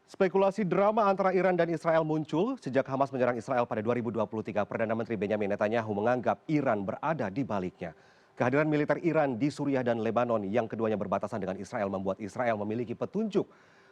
Spekulasi drama antara Iran dan Israel muncul sejak Hamas menyerang Israel pada 2023. Perdana Menteri Benjamin Netanyahu menganggap Iran berada di baliknya. Kehadiran militer Iran di Suriah dan Lebanon yang keduanya berbatasan dengan Israel membuat Israel memiliki petunjuk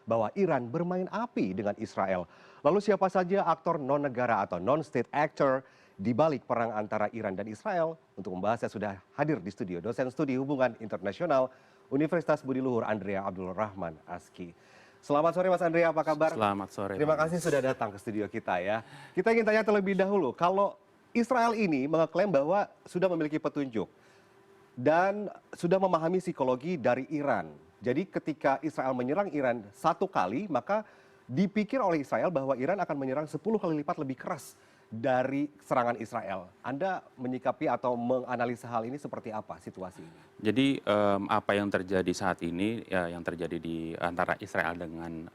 bahwa Iran bermain api dengan Israel. Lalu siapa saja aktor non-negara atau non-state actor di balik perang antara Iran dan Israel? Untuk membahasnya sudah hadir di studio dosen studi hubungan internasional Universitas Budi Luhur Andrea Abdul Rahman Aski. Selamat sore Mas Andrea, apa kabar? Selamat sore. Terima kasih sudah datang ke studio kita ya. Kita ingin tanya terlebih dahulu, kalau Israel ini mengeklaim bahwa sudah memiliki petunjuk dan sudah memahami psikologi dari Iran. Jadi ketika Israel menyerang Iran satu kali, maka dipikir oleh Israel bahwa Iran akan menyerang 10 kali lipat lebih keras dari serangan Israel. Anda menyikapi atau menganalisa hal ini seperti apa situasi ini? Jadi apa yang terjadi saat ini, yang terjadi di antara Israel dengan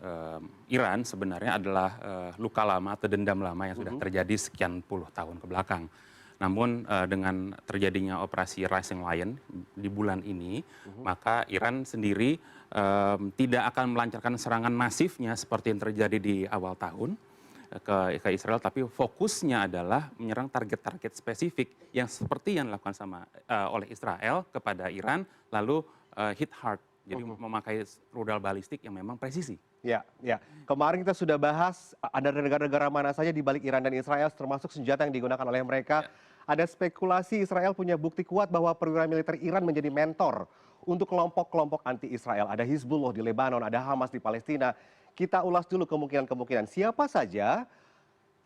Iran sebenarnya adalah luka lama atau dendam lama yang sudah terjadi sekian puluh tahun ke belakang. Namun dengan terjadinya operasi Rising Lion di bulan ini, maka Iran sendiri tidak akan melancarkan serangan masifnya seperti yang terjadi di awal tahun ke Israel, tapi fokusnya adalah menyerang target-target spesifik yang seperti yang dilakukan oleh Israel kepada Iran, lalu hit hard, jadi memakai rudal balistik yang memang presisi. Ya, ya. Kemarin kita sudah bahas ada negara-negara mana saja di balik Iran dan Israel, termasuk senjata yang digunakan oleh mereka. Ada spekulasi Israel punya bukti kuat bahwa perwira militer Iran menjadi mentor untuk kelompok-kelompok anti-Israel. Ada Hizbullah di Lebanon, ada Hamas di Palestina. Kita ulas dulu kemungkinan-kemungkinan. Siapa saja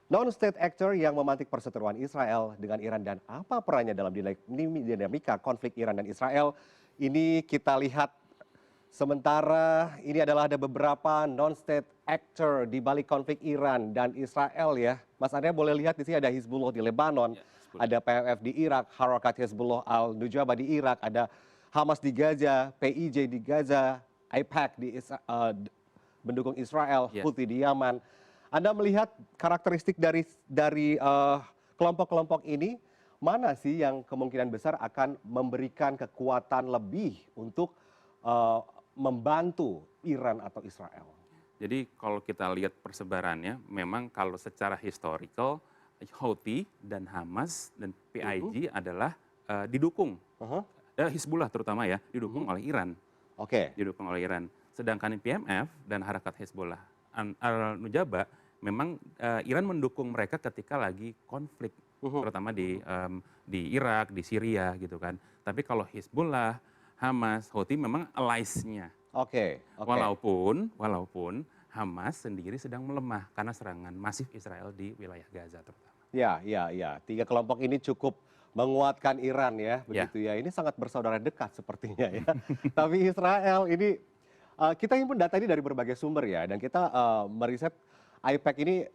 non-state actor yang memantik perseteruan Israel dengan Iran dan apa perannya dalam dinamika konflik Iran dan Israel? Ini kita lihat. Sementara ini adalah ada beberapa non-state actor di balik konflik Iran dan Israel ya. Mas Andrea boleh lihat di sini ada Hizbullah di Lebanon, ada PFF di Irak, Harakat Hezbollah al-Nujaba di Irak, ada Hamas di Gaza, PIJ di Gaza, AIPAC di mendukung Israel, Houthi di Yaman. Anda melihat karakteristik dari kelompok-kelompok ini, mana sih yang kemungkinan besar akan memberikan kekuatan lebih untuk membantu Iran atau Israel? Jadi kalau kita lihat persebarannya, memang kalau secara historical, Houthi dan Hamas dan PIJ adalah didukung, Hizbullah terutama ya, didukung oleh Iran. Didukung oleh Iran. Sedangkan PMF dan Harakat Hezbollah al-Nujaba, memang Iran mendukung mereka ketika lagi konflik, terutama di Irak, di Syria gitu kan. Tapi kalau Hizbullah, Hamas, Houthi memang allies-nya. Walaupun Hamas sendiri sedang melemah karena serangan masif Israel di wilayah Gaza terutama. Ya. Tiga kelompok ini cukup menguatkan Iran ya, begitu ya. Ini sangat bersaudara dekat sepertinya ya. Tapi Israel ini, kita himpun data ini dari berbagai sumber ya, dan kita meriset AIPAC ini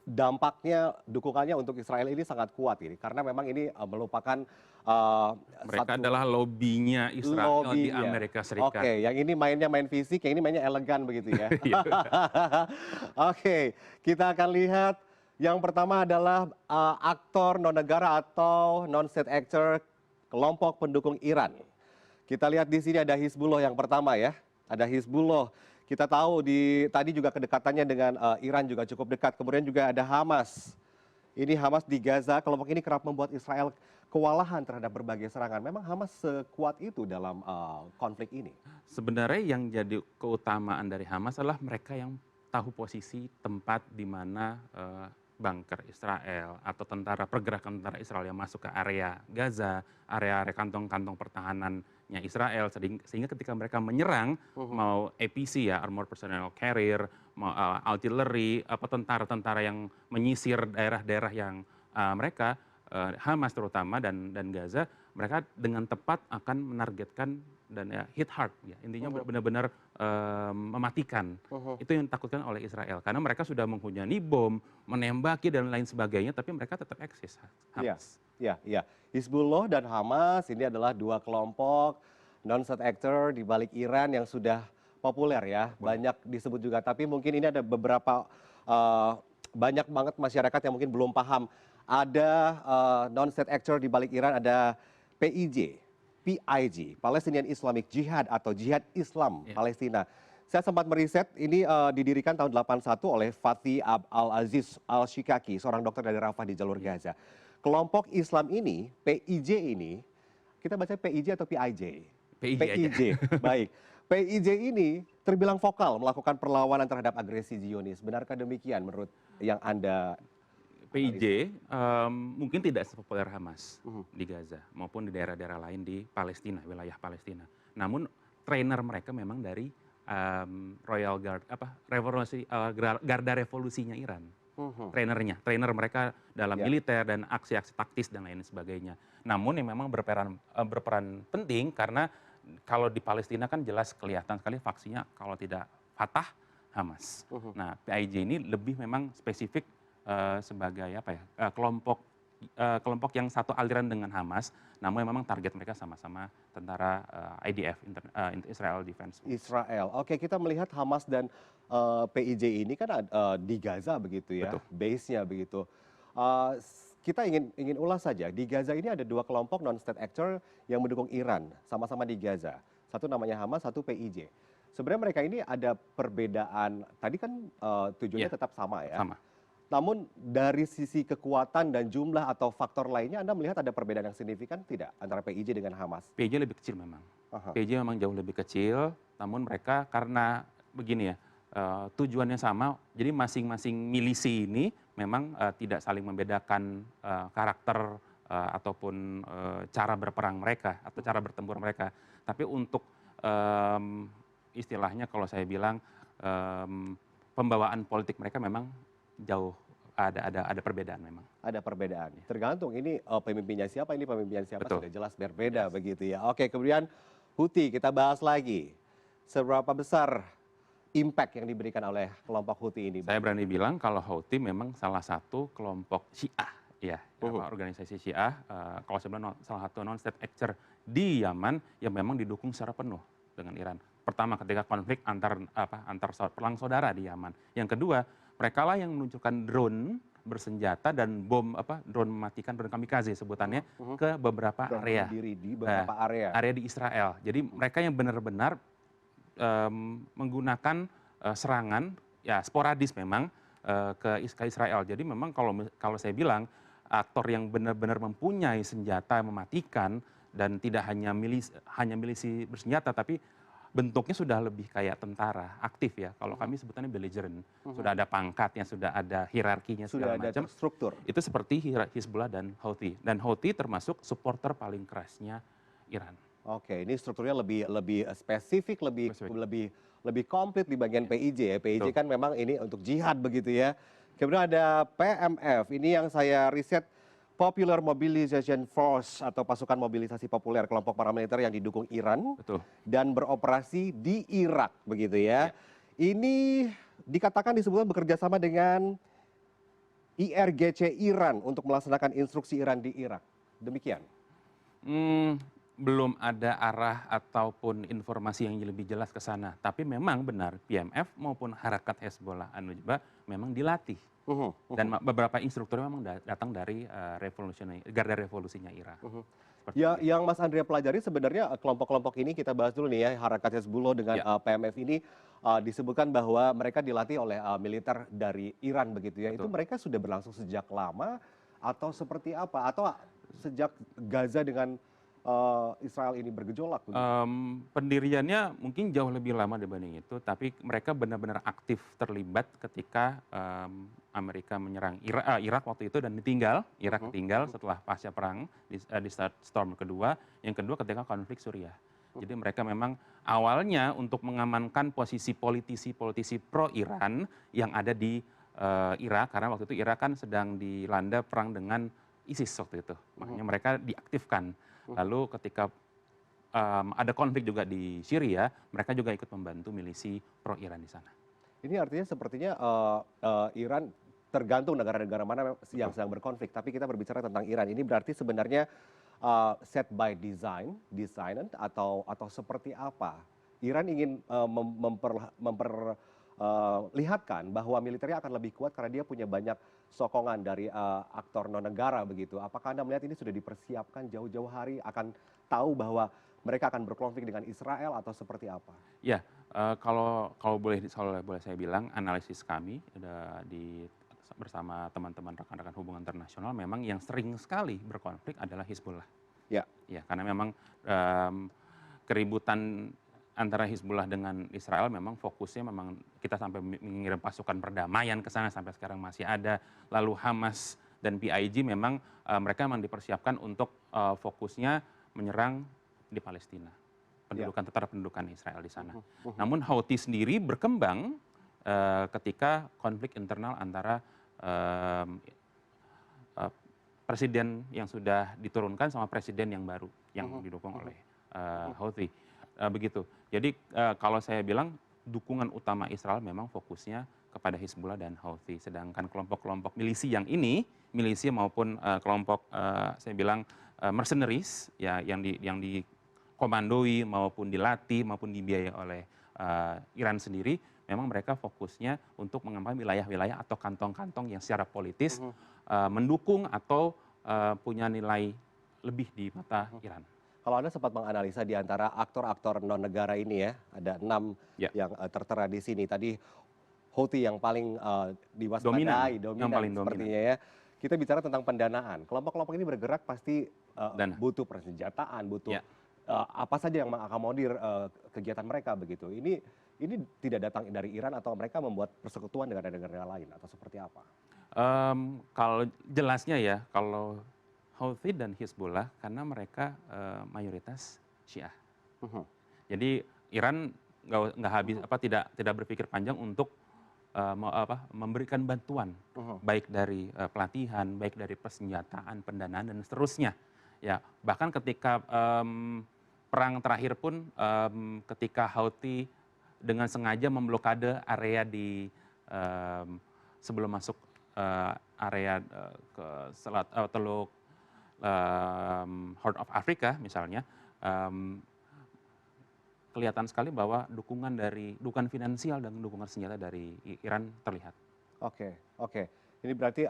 dampaknya, dukungannya untuk Israel ini sangat kuat ini, karena memang ini merupakan mereka adalah lobbynya Israel di Amerika Serikat. Yang ini main fisik, yang ini mainnya elegan begitu ya. Kita akan lihat yang pertama adalah aktor non-negara atau non-state actor kelompok pendukung Iran. Kita lihat di sini ada Hizbullah yang pertama ya, ada Hizbullah. Kita tahu tadi juga kedekatannya dengan Iran juga cukup dekat. Kemudian juga ada Hamas. Ini Hamas di Gaza. Kelompok ini kerap membuat Israel kewalahan terhadap berbagai serangan. Memang Hamas sekuat itu dalam konflik ini? Sebenarnya yang jadi keutamaan dari Hamas adalah mereka yang tahu posisi tempat di mana bunker Israel atau pergerakan tentara Israel yang masuk ke area Gaza, area kantong-kantong pertahanannya Israel, sehingga ketika mereka menyerang, mau APC ya, Armored Personnel Carrier, mau artillery, tentara-tentara yang menyisir daerah-daerah yang mereka, Hamas terutama dan Gaza, mereka dengan tepat akan menargetkan dan hit hard ya, intinya benar-benar mematikan. Itu yang ditakutkan oleh Israel karena mereka sudah menghujani bom, menembaki dan lain sebagainya, tapi mereka tetap eksis. Hamas. Ya. Hizbullah dan Hamas ini adalah dua kelompok non-state actor di balik Iran yang sudah populer ya, banyak disebut juga. Tapi mungkin ini ada beberapa banyak banget masyarakat yang mungkin belum paham. Ada non-state actor di balik Iran, ada PIJ, Palestinian Islamic Jihad atau Jihad Islam Palestina. Saya sempat meriset ini didirikan tahun 81 oleh Fathi Al-Aziz Al-Shikaki, seorang dokter dari Rafah di jalur Gaza. Kelompok Islam ini, PIJ ini, kita baca PIJ atau PIJ? PIJ aja. PIJ, baik. PIJ ini terbilang vokal melakukan perlawanan terhadap agresi Zionis. Benarkah demikian menurut yang Anda PIJ mungkin tidak sepopuler Hamas di Gaza maupun di daerah-daerah lain di Palestina, wilayah Palestina. Namun trainer mereka memang dari Royal Guard, Garda Revolusinya Iran. Trainer mereka dalam militer dan aksi-aksi taktis dan lain sebagainya. Namun yang memang berperan penting karena kalau di Palestina kan jelas kelihatan sekali faksinya kalau tidak Fatah, Hamas. Nah, PIJ ini lebih memang spesifik sebagai kelompok yang satu aliran dengan Hamas, namun memang target mereka sama-sama tentara IDF, Israel Defense Force. Israel. Oke, kita melihat Hamas dan PIJ ini kan di Gaza begitu ya, Betul. base-nya begitu. Kita ingin ulas saja, di Gaza ini ada dua kelompok non-state actor yang mendukung Iran, sama-sama di Gaza. Satu namanya Hamas, satu PIJ. Sebenarnya mereka ini ada perbedaan, tadi kan tujuannya tetap sama ya. Sama. Namun dari sisi kekuatan dan jumlah atau faktor lainnya, Anda melihat ada perbedaan yang signifikan tidak antara PIJ dengan Hamas? PIJ lebih kecil memang. PIJ memang jauh lebih kecil, namun mereka karena begini ya, tujuannya sama, jadi masing-masing milisi ini memang tidak saling membedakan karakter ataupun cara berperang mereka atau cara bertempur mereka. Tapi untuk istilahnya kalau saya bilang pembawaan politik mereka memang jauh ada perbedaan memang. Ada perbedaan. Tergantung ini pemimpinnya siapa, ini pemimpinnya siapa. Betul. Sudah jelas berbeda begitu ya. Oke, kemudian Houthi kita bahas lagi. Seberapa besar impact yang diberikan oleh kelompok Houthi ini? Saya berani bilang kalau Houthi memang salah satu kelompok Syiah ya, organisasi Syiah, kalau saya bilang salah satu non-state actor di Yaman yang memang didukung secara penuh dengan Iran. Pertama ketika konflik antar perang saudara di Yaman. Yang kedua, mereka lah yang meluncurkan drone bersenjata dan drone mematikan, drone kamikaze sebutannya ke beberapa area. Di beberapa area. Area di Israel. Jadi mereka yang benar-benar menggunakan serangan ya sporadis memang ke Israel. Jadi memang kalau saya bilang aktor yang benar-benar mempunyai senjata mematikan dan tidak hanya milisi bersenjata tapi bentuknya sudah lebih kayak tentara aktif ya. Kalau kami sebutannya belligerent. Sudah ada pangkatnya, sudah ada hierarkinya segala macam. Sudah ada struktur. Itu seperti Hizbullah dan Houthi. Dan Houthi termasuk supporter paling kerasnya Iran. Oke, ini strukturnya lebih spesifik, lebih komplit di bagian PIJ ya. PIJ kan memang ini untuk jihad begitu ya. Kemudian ada PMF, ini yang saya riset, Popular Mobilization Force atau pasukan mobilisasi populer, kelompok paramiliter yang didukung Iran. Betul. Dan beroperasi di Irak begitu ya. Ini dikatakan disebutkan bekerja sama dengan IRGC Iran untuk melaksanakan instruksi Iran di Irak. Demikian. Belum ada arah ataupun informasi yang lebih jelas ke sana. Tapi memang benar PMF maupun Harakat Hezbollah An-Nujbah memang dilatih. Dan beberapa instruktur memang datang dari Garda Revolusinya Iran. Ya, yang Mas Andrea pelajari sebenarnya kelompok-kelompok ini kita bahas dulu nih ya, Harakat Hezbollah dengan PMF ini disebutkan bahwa mereka dilatih oleh militer dari Iran begitu ya. Itu mereka sudah berlangsung sejak lama atau seperti apa? Atau sejak Gaza dengan Israel ini bergejolak? Pendiriannya mungkin jauh lebih lama dibanding itu, tapi mereka benar-benar aktif terlibat ketika Amerika menyerang Irak waktu itu dan Irak ditinggal setelah pasca perang di Storm kedua, yang kedua ketika konflik Suriah. Jadi mereka memang awalnya untuk mengamankan posisi politisi pro Iran yang ada di Irak, karena waktu itu Irak kan sedang dilanda perang dengan ISIS waktu itu, makanya mereka diaktifkan. Lalu ketika ada konflik juga di Syria, mereka juga ikut membantu milisi pro Iran di sana. Ini artinya sepertinya Iran tergantung negara-negara mana yang sedang berkonflik. Tapi kita berbicara tentang Iran. Ini berarti sebenarnya set by design atau seperti apa? Iran ingin memperlihatkan bahwa militernya akan lebih kuat karena dia punya banyak sokongan dari aktor non-negara begitu. Apakah Anda melihat ini sudah dipersiapkan jauh-jauh hari, akan tahu bahwa mereka akan berkonflik dengan Israel atau seperti apa? Ya, Kalau boleh saya bilang, analisis kami bersama teman-teman rekan-rekan hubungan internasional, memang yang sering sekali berkonflik adalah Hizbullah. Ya. Ya, karena memang keributan antara Hizbullah dengan Israel memang fokusnya memang kita sampai mengirim pasukan perdamaian ke sana, sampai sekarang masih ada. Lalu Hamas dan PIJ memang mereka memang dipersiapkan untuk fokusnya menyerang di Palestina, tetap pendudukan Israel di sana. Namun Houthi sendiri berkembang ketika konflik internal antara presiden yang sudah diturunkan sama presiden yang baru yang didukung oleh Houthi. Begitu. Jadi kalau saya bilang dukungan utama Israel memang fokusnya kepada Hizbullah dan Houthi. Sedangkan kelompok-kelompok milisi yang ini, milisi maupun kelompok saya bilang mercenaries ya yang dikomandoi maupun dilatih maupun dibiayai oleh Iran sendiri, memang mereka fokusnya untuk mengambil wilayah-wilayah atau kantong-kantong yang secara politis mendukung atau punya nilai lebih di mata Iran. Kalau Anda sempat menganalisa di antara aktor-aktor non-negara ini ya, ada 6 yang tertera di sini. Tadi Houthi yang paling diwaspadai, dominan sepertinya ya. Kita bicara tentang pendanaan. Kelompok-kelompok ini bergerak pasti butuh persenjataan, butuh apa saja yang mengakomodir kegiatan mereka begitu. Ini tidak datang dari Iran atau mereka membuat persekutuan dengan negara-negara lain atau seperti apa? Kalau jelasnya ya, kalau Houthi dan Hizbullah karena mereka mayoritas Syiah. Jadi Iran tidak berpikir panjang untuk memberikan bantuan, baik dari pelatihan, baik dari persenjataan, pendanaan dan seterusnya. Ya, bahkan ketika perang terakhir pun, ketika Houthi dengan sengaja memblokade area di sebelum masuk area ke Teluk Horn of Africa misalnya, kelihatan sekali bahwa dukungan finansial dan dukungan senjata dari Iran terlihat. Oke. Ini berarti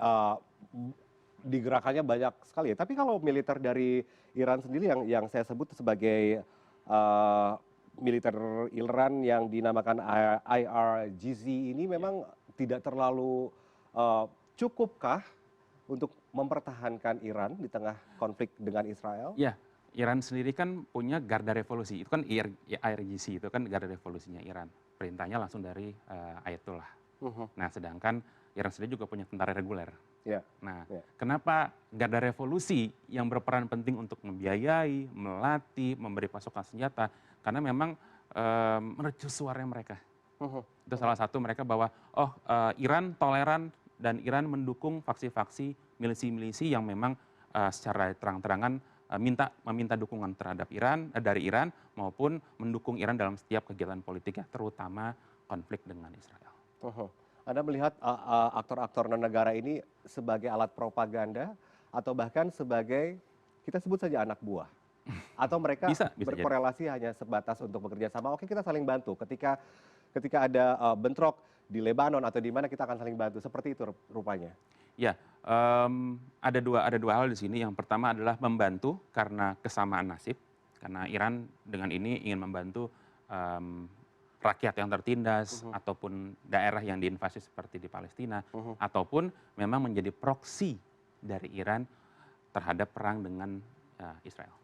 digerakkannya banyak sekali ya. Tapi kalau militer dari Iran sendiri yang saya sebut sebagai militer Iran yang dinamakan IRGC ini memang tidak terlalu cukupkah untuk mempertahankan Iran di tengah konflik dengan Israel? Ya, Iran sendiri kan punya Garda Revolusi. Itu kan IRGC, itu kan Garda Revolusinya Iran. Perintahnya langsung dari Ayatollah. Nah, sedangkan Iran sendiri juga punya tentara reguler. Nah, kenapa Garda Revolusi yang berperan penting untuk membiayai, melatih, memberi pasukan senjata? Karena memang mercusuarnya mereka. Itu salah satu mereka bahwa Iran toleran dan Iran mendukung faksi-faksi milisi-milisi yang memang secara terang-terangan meminta dukungan terhadap dari Iran maupun mendukung Iran dalam setiap kegiatan politiknya, terutama konflik dengan Israel. Anda melihat aktor-aktor non-negara ini sebagai alat propaganda atau bahkan sebagai, kita sebut saja anak buah? Atau mereka bisa berkorelasi hanya sebatas untuk bekerja sama, oke kita saling bantu ketika ada bentrok di Lebanon atau di mana kita akan saling bantu, seperti itu rupanya? Ya, ada dua hal di sini. Yang pertama adalah membantu karena kesamaan nasib, karena Iran dengan ini ingin membantu rakyat yang tertindas ataupun daerah yang diinvasi seperti di Palestina, ataupun memang menjadi proksi dari Iran terhadap perang dengan Israel.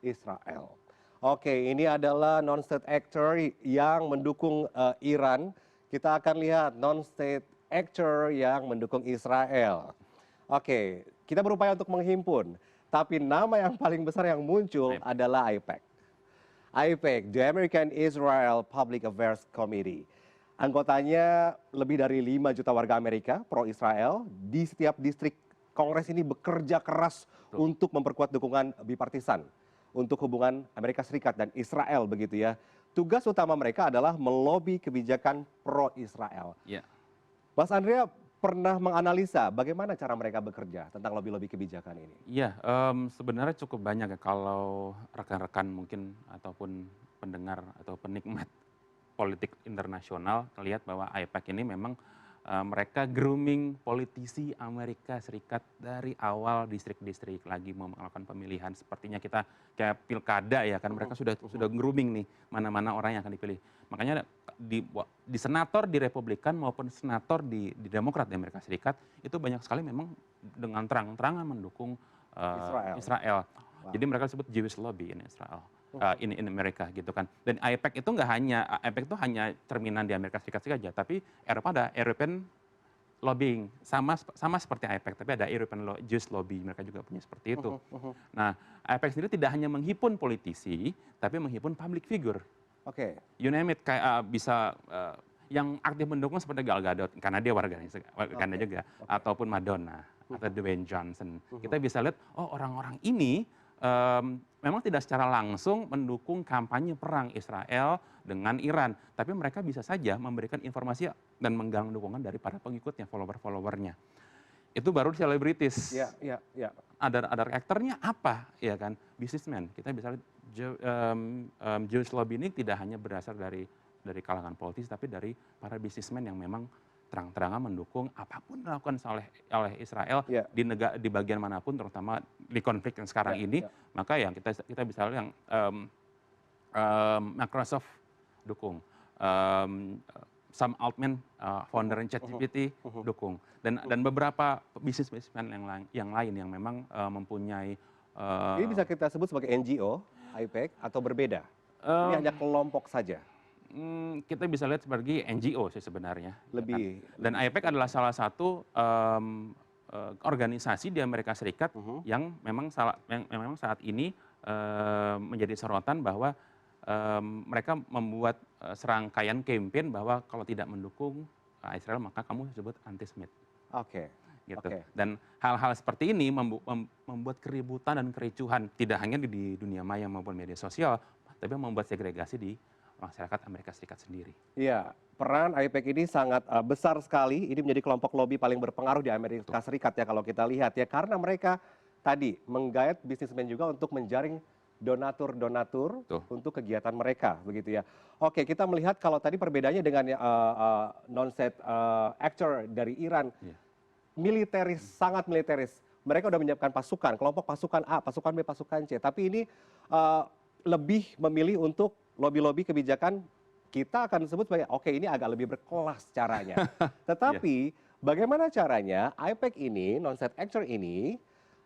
Oke, ini adalah non-state actor yang mendukung Iran. Kita akan lihat non-state actor yang mendukung Israel. Oke, kita berupaya untuk menghimpun, tapi nama yang paling besar yang muncul adalah AIPAC. AIPAC, the American Israel Public Affairs Committee. Anggotanya lebih dari 5 juta warga Amerika pro-Israel. Di setiap distrik Kongres ini bekerja keras untuk memperkuat dukungan bipartisan untuk hubungan Amerika Serikat dan Israel begitu ya. Tugas utama mereka adalah melobi kebijakan pro-Israel. Mas Andrea pernah menganalisa bagaimana cara mereka bekerja tentang lobby-lobby kebijakan ini? Iya, sebenarnya cukup banyak ya kalau rekan-rekan mungkin ataupun pendengar atau penikmat politik internasional melihat bahwa AIPAC ini memang mereka grooming politisi Amerika Serikat dari awal distrik-distrik lagi mau melakukan pemilihan. Sepertinya kita kayak pilkada ya kan, mereka sudah grooming nih mana-mana orang yang akan dipilih. Makanya di senator di Republikan maupun senator di Demokrat di Amerika Serikat itu banyak sekali memang dengan terang-terangan mendukung Israel. Wow. Jadi mereka sebut Jewish lobby in Israel. In Amerika gitu kan. Dan AIPAC itu nggak hanya AIPAC itu hanya cerminan di Amerika Serikat saja, tapi Eropa ada European lobbying sama seperti AIPAC, tapi ada European Jewish lobby, mereka juga punya seperti itu. Nah, AIPAC sendiri tidak hanya menghipun politisi, tapi menghipun public figure. Oke. You name it, kayak bisa yang aktif mendukung seperti Gal Gadot karena dia warga Uganda juga, ataupun Madonna atau Dwayne Johnson. Kita bisa lihat, oh orang-orang ini memang tidak secara langsung mendukung kampanye perang Israel dengan Iran, tapi mereka bisa saja memberikan informasi dan menggalang dukungan dari para pengikutnya, follower-followernya. Itu baru selebritis. Ya. Ada aktornya apa, ya kan? Businessman. Kita bisa lihat Jewish lobby ini tidak hanya berasal dari kalangan politis, tapi dari para businessman yang memang terang-terangan mendukung apapun dilakukan oleh Israel di bagian manapun, terutama di konflik yang sekarang ini. Maka yang kita bisa lihat yang Microsoft dukung, Sam Altman, founder ChatGPT dukung, dan beberapa businessman yang lain yang memang mempunyai. Ini bisa kita sebut sebagai NGO, AIPAC, atau berbeda? Ini hanya kelompok saja? Kita bisa lihat sebagai NGO sih sebenarnya. Lebih. Dan AIPAC adalah salah satu organisasi di Amerika Serikat yang memang saat ini menjadi sorotan bahwa mereka membuat serangkaian campaign bahwa kalau tidak mendukung Israel maka kamu disebut anti-Semit. Oke. Gitu. Dan hal-hal seperti ini membuat keributan dan kericuhan tidak hanya di dunia maya maupun media sosial, tapi membuat segregasi di masyarakat Amerika Serikat sendiri. Iya, peran AIPAC ini sangat besar sekali. Ini menjadi kelompok lobi paling berpengaruh di Amerika Serikat ya kalau kita lihat ya. Karena mereka tadi menggait bisnismen juga untuk menjaring donatur untuk kegiatan mereka, begitu ya. Oke, kita melihat kalau tadi perbedaannya dengan non-state actor dari Iran, militeris, sangat militeris. Mereka sudah menyiapkan pasukan, kelompok pasukan A, pasukan B, pasukan C. Tapi ini lebih memilih untuk lobby-lobby kebijakan, kita akan sebut sebagai oke ini agak lebih berkelas caranya. Tetapi bagaimana caranya AIPAC ini, non-state actor ini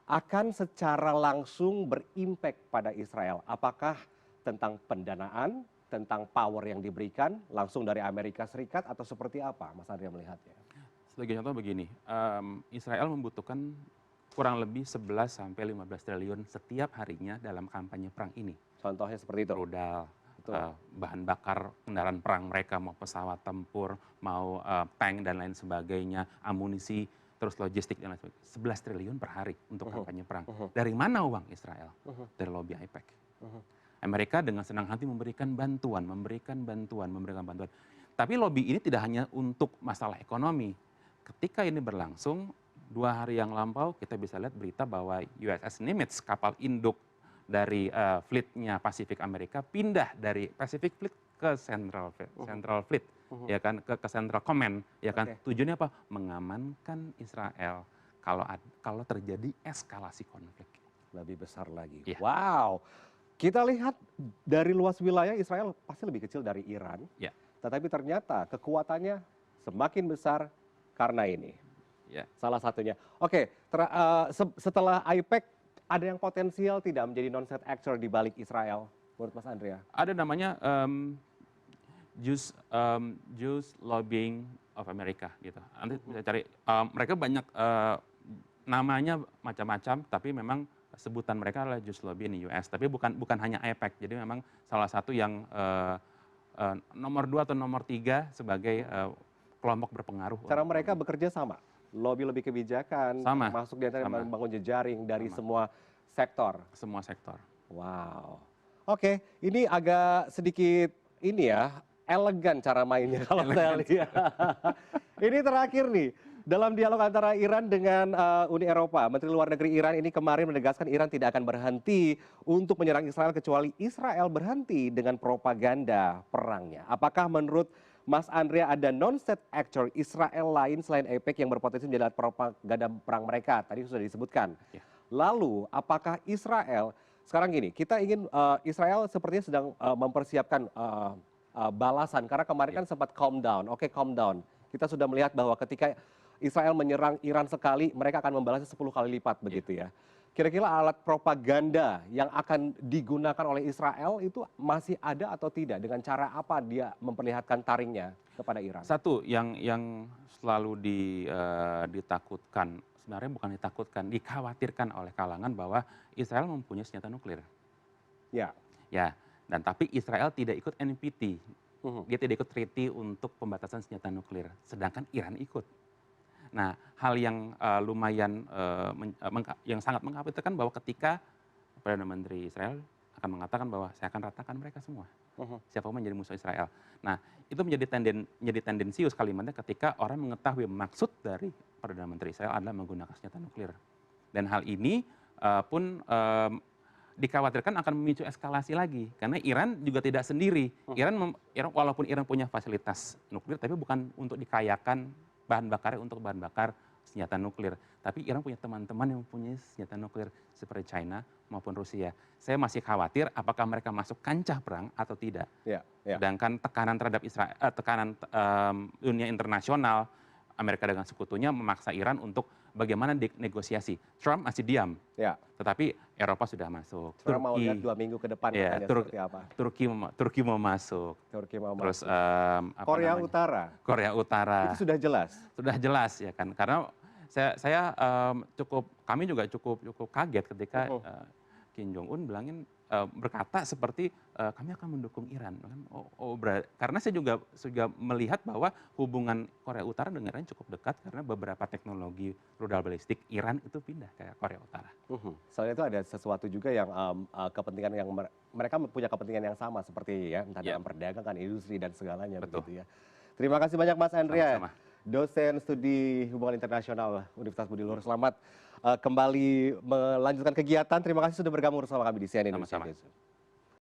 akan secara langsung berimpact pada Israel? Apakah tentang pendanaan, tentang power yang diberikan langsung dari Amerika Serikat atau seperti apa Mas Andrea melihatnya? Sebagai contoh begini, Israel membutuhkan kurang lebih 11 sampai 15 triliun setiap harinya dalam kampanye perang ini. Contohnya seperti itu. Rudal, bahan bakar kendaraan perang mereka, mau pesawat tempur, mau tank dan lain sebagainya, amunisi, terus logistik dan lain sebagainya. 11 triliun per hari untuk kampanye perang. Dari mana uang Israel? Dari lobby AIPAC. Amerika dengan senang hati memberikan bantuan. Tapi lobby ini tidak hanya untuk masalah ekonomi. Ketika ini berlangsung, 2 hari yang lampau kita bisa lihat berita bahwa USS Nimitz, kapal induk dari fleetnya Pacific Amerika, pindah dari Pacific Fleet ke Central Fleet, ya kan, ke Central Command, ya kan. Tujuannya apa? Mengamankan Israel kalau terjadi eskalasi konflik lebih besar lagi. Wow, kita lihat dari luas wilayah Israel pasti lebih kecil dari Iran, tetapi ternyata kekuatannya semakin besar karena ini. Salah satunya. Oke, setelah AIPAC, ada yang potensial tidak menjadi non-state actor di balik Israel, menurut Mas Andrea? Ada namanya Jews Lobbying of America gitu. Nanti bisa cari. Mereka banyak namanya macam-macam, tapi memang sebutan mereka adalah Jews Lobby in the US. Tapi bukan hanya AIPAC. Jadi memang salah satu yang nomor 2 atau nomor 3 sebagai kelompok berpengaruh. Cara mereka bekerja sama? Lobby kebijakan, masuk di antara membangun jejaring dari semua sektor. Semua sektor. Wow. Oke, ini agak sedikit ini ya, elegan cara mainnya kalau saya lihat. Ini terakhir nih, dalam dialog antara Iran dengan Uni Eropa, Menteri Luar Negeri Iran ini kemarin menegaskan Iran tidak akan berhenti untuk menyerang Israel kecuali Israel berhenti dengan propaganda perangnya. Apakah menurut Mas Andrea ada non-state actor Israel lain selain AIPAC yang berpotensi menjadi propaganda perang mereka? Tadi sudah disebutkan. Lalu apakah Israel, sekarang gini, kita ingin Israel sepertinya sedang mempersiapkan balasan? Karena kemarin kan sempat calm down. Oke, calm down. Kita sudah melihat bahwa ketika Israel menyerang Iran sekali, mereka akan membalasnya 10 kali lipat begitu ya. Kira-kira alat propaganda yang akan digunakan oleh Israel itu masih ada atau tidak? Dengan cara apa dia memperlihatkan taringnya kepada Iran? Satu yang selalu ditakutkan, sebenarnya bukan ditakutkan, dikhawatirkan oleh kalangan bahwa Israel mempunyai senjata nuklir. Ya. Ya, dan tapi Israel tidak ikut NPT. Dia tidak ikut treaty untuk pembatasan senjata nuklir, sedangkan Iran ikut. Nah, hal yang lumayan yang sangat mengkhawatirkan bahwa ketika Perdana Menteri Israel akan mengatakan bahwa saya akan ratakan mereka semua, siapa pun menjadi musuh Israel. Nah, itu menjadi tendensius kalimatnya ketika orang mengetahui maksud dari Perdana Menteri Israel adalah menggunakan senjata nuklir. Dan hal ini pun dikhawatirkan akan memicu eskalasi lagi, karena Iran juga tidak sendiri. Iran walaupun Iran punya fasilitas nuklir, tapi bukan untuk dikayakan bahan bakarnya untuk bahan bakar senjata nuklir. Tapi Iran punya teman-teman yang mempunyai senjata nuklir seperti China maupun Rusia. Saya masih khawatir apakah mereka masuk kancah perang atau tidak. Sedangkan tekanan terhadap Israel, tekanan dunia internasional, Amerika dengan sekutunya memaksa Iran untuk bagaimana negosiasi. Trump masih diam, tetapi Eropa sudah masuk. Trump mau lihat 2 minggu ke depan seperti apa. Turki mau masuk. Terus Korea Utara. Korea Utara. Itu sudah jelas. Sudah jelas ya kan. Karena kami juga cukup kaget ketika Kim Jong Un berkata seperti kami akan mendukung Iran. Karena saya juga melihat bahwa hubungan Korea Utara dengan Iran cukup dekat karena beberapa teknologi rudal balistik Iran itu pindah ke Korea Utara. Selain itu ada sesuatu juga yang kepentingan yang mereka punya kepentingan yang sama seperti ya entah dalam perdagangan, industri dan segalanya. Begitu ya. Terima kasih banyak Mas Andrea. Sama-sama. Dosen Studi Hubungan Internasional Universitas Budi Luhur. Selamat kembali melanjutkan kegiatan. Terima kasih sudah bergabung bersama kami di CNN Indonesia.